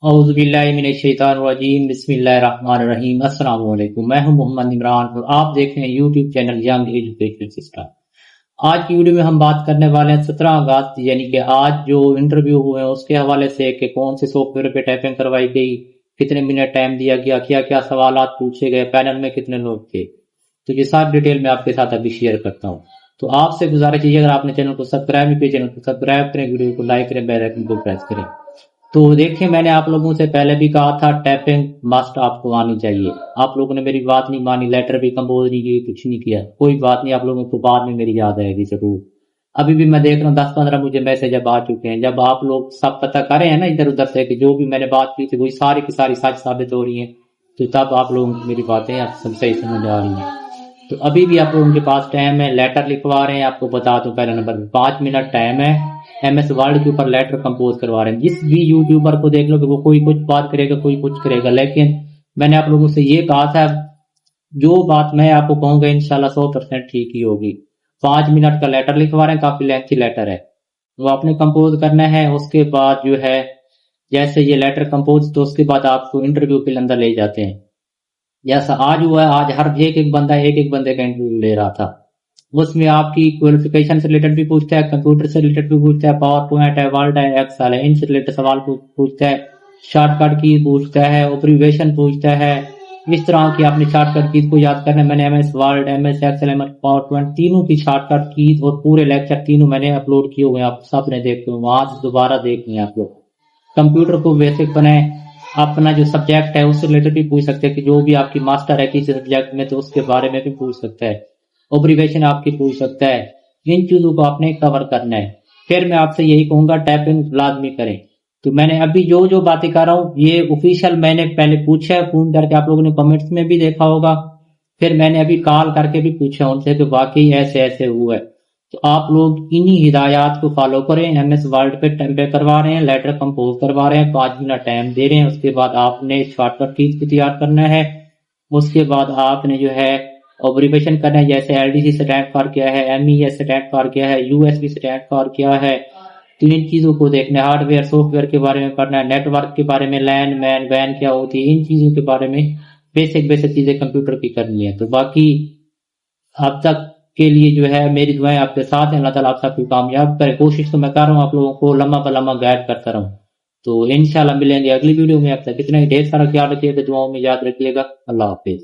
اعوذ باللہ من الشیطان الرجیم، بسم اللہ الرحمن الرحیم۔ السلام علیکم، میں ہوں محمد عمران اور آپ دیکھ رہے ہیں YouTube channel young education system. آج کی ویڈیو میں ہم بات کرنے والے ہیں 17 اگست یعنی کہ آج جو انٹرویو ہوئے ہیں اس کے حوالے سے کہ کون سے سافٹ ویئر پہ ٹائپنگ کروائی گئی، کتنے منٹ ٹائم دیا گیا، کیا کیا سوالات پوچھے گئے، پینل میں کتنے لوگ تھے، تو یہ ساری ڈیٹیل میں آپ کے ساتھ ابھی شیئر کرتا ہوں۔ تو آپ سے گزارش ہے اگر آپ نے چینل کو سبسکرائب نہیں کیا، چینل کو سبسکرائب کریں، ویڈیو کو لائک کریں، بیل آئکن کو پریس کریں۔ تو دیکھیں، میں نے آپ لوگوں سے پہلے بھی کہا تھا ٹائپنگ مسٹ آپ کو آنی چاہیے۔ آپ لوگوں نے میری بات نہیں مانی، لیٹر بھی کمپوز نہیں کی، کچھ نہیں کیا، کوئی بات نہیں، آپ لوگوں کو بعد میں میری یاد آئے گی ضرور۔ ابھی بھی میں دیکھ رہا ہوں 10-15 مجھے میسج اب آ چکے ہیں۔ جب آپ لوگ سب پتہ کریں ہیں نا ادھر ادھر سے کہ جو بھی میں نے بات کی تھی وہی ساری کی ساری سچ ثابت ہو رہی ہیں، تو تب آپ لوگوں کو میری باتیں سب صحیح سمجھ آ رہی ہیں۔ تو ابھی بھی آپ لوگوں کے پاس ٹائم ہے، لیٹر لکھوا رہے ہیں، آپ کو بتا دوں پہلا نمبر 5 منٹ ٹائم ہے، ایم ایس ورڈ کے اوپر لیٹر کمپوز کروا رہے ہیں۔ جس بھی یوٹیوبر کو دیکھ لو کہ وہ کوئی کچھ بات کرے گا، کوئی کچھ کرے گا، لیکن میں نے آپ لوگوں سے یہ کہا تھا جو بات میں آپ کو کہوں گا انشاءاللہ 100% ٹھیک ہی ہوگی۔ 5 منٹ کا لیٹر لکھوا رہے ہیں، کافی لینتھی لیٹر ہے، وہ آپ نے کمپوز کرنا ہے۔ اس کے بعد جو ہے جیسے یہ لیٹر کمپوز، تو اس کے بعد آپ کو انٹرویو کے اندر لے جاتے ہیں۔ جیسا آج ہوا ہے، آج ہر ایک بندہ ایک بندے کا انٹرویو لے رہا تھا، اس میں آپ کی کوالیفیکیشن سے ریلیٹڈ بھی پوچھتا ہے، کمپیوٹر سے ریلیٹڈ بھی پوچھتا ہے، پاور پوائنٹ ہے، ورڈ ہے، ایکسل ہے، ان سے ریلیٹڈ سوال پوچھتا ہے، شارٹ کٹ کی پوچھتا ہے، اوپریویشن پوچھتا ہے۔ اس طرح کی آپ نے شارٹ کٹ کیز کو یاد کرنا ہے۔ میں نے M S word, M S excel, M S power point تینوں کی شارٹ کٹ کیز اور پورے لیکچر تینوں میں نے اپلوڈ کیے ہوئے ہیں، آپ سب نے دیکھے ہوئے، وہاں سے دوبارہ دیکھیں آپ لوگ۔ کمپیوٹر کو بیسک بنائیں، اپنا جو سبجیکٹ ہے اس سے ریلیٹڈ بھی پوچھ سکتے ہیں کہ جو بھی آپ کی ماسٹر ہے کسی سبجیکٹ میں تو اس کے بارے میں بھی پوچھ سکتا ہے، اوبریگیشن آپ کی پوچھ سکتا ہے۔ ان چیزوں کو آپ نے کور کرنا ہے۔ پھر میں آپ سے یہی کہوں گا ٹائپنگ لازمی کریں۔ تو میں نے ابھی جو باتیں کر رہا ہوں یہ آفیشیل میں نے پہلے پوچھا ہے فون کر کے، آپ لوگوں نے کمنٹس میں بھی دیکھا ہوگا، پھر میں نے ابھی کال کر کے بھی پوچھا ان سے کہ واقعی ایسے ایسے ہوا ہے۔ تو آپ لوگ انہی ہدایات کو فالو کریں۔ ایم ایس ورڈ پہ ٹیمپے کروا رہے ہیں، لیٹر کمپوز کروا رہے ہیں، 5 منٹ ٹائم دے رہے ہیں، اس کے بعد آپ نے شارٹ کٹ کیز کو تیار کرنا ہے۔ اس کے بعد آپ نے جو ہے اوبریویشن کرنا ہے، جیسے L D C stand for کیا ہے، M E S stand for کیا ہے، U S B stand for کیا ہے، تو ان چیزوں کو دیکھنا ہے۔ ہارڈ ویئر سافٹ ویئر کے بارے میں پڑھنا ہے، نیٹ ورک کے بارے میں، لین مین وین کیا ہوتی ہے، ان چیزوں کے بارے میں بیسک چیزیں کمپیوٹر کی کرنی ہے۔ تو باقی اب تک کے لیے جو ہے میری دعائیں آپ کے ساتھ ہیں، اللہ تعالیٰ آپ سب کو کامیاب کرے۔ کوشش تو میں کر رہا ہوں آپ لوگوں کو لمحہ بلمحہ گائیڈ کرتا رہوں۔ تو انشاءاللہ ملیں گے اگلی ویڈیو میں، اب تک اتنا ہی، ڈھیر سارا خیال رکھیے گا، دعاؤں میں یاد رکھیے گا۔ اللہ حافظ۔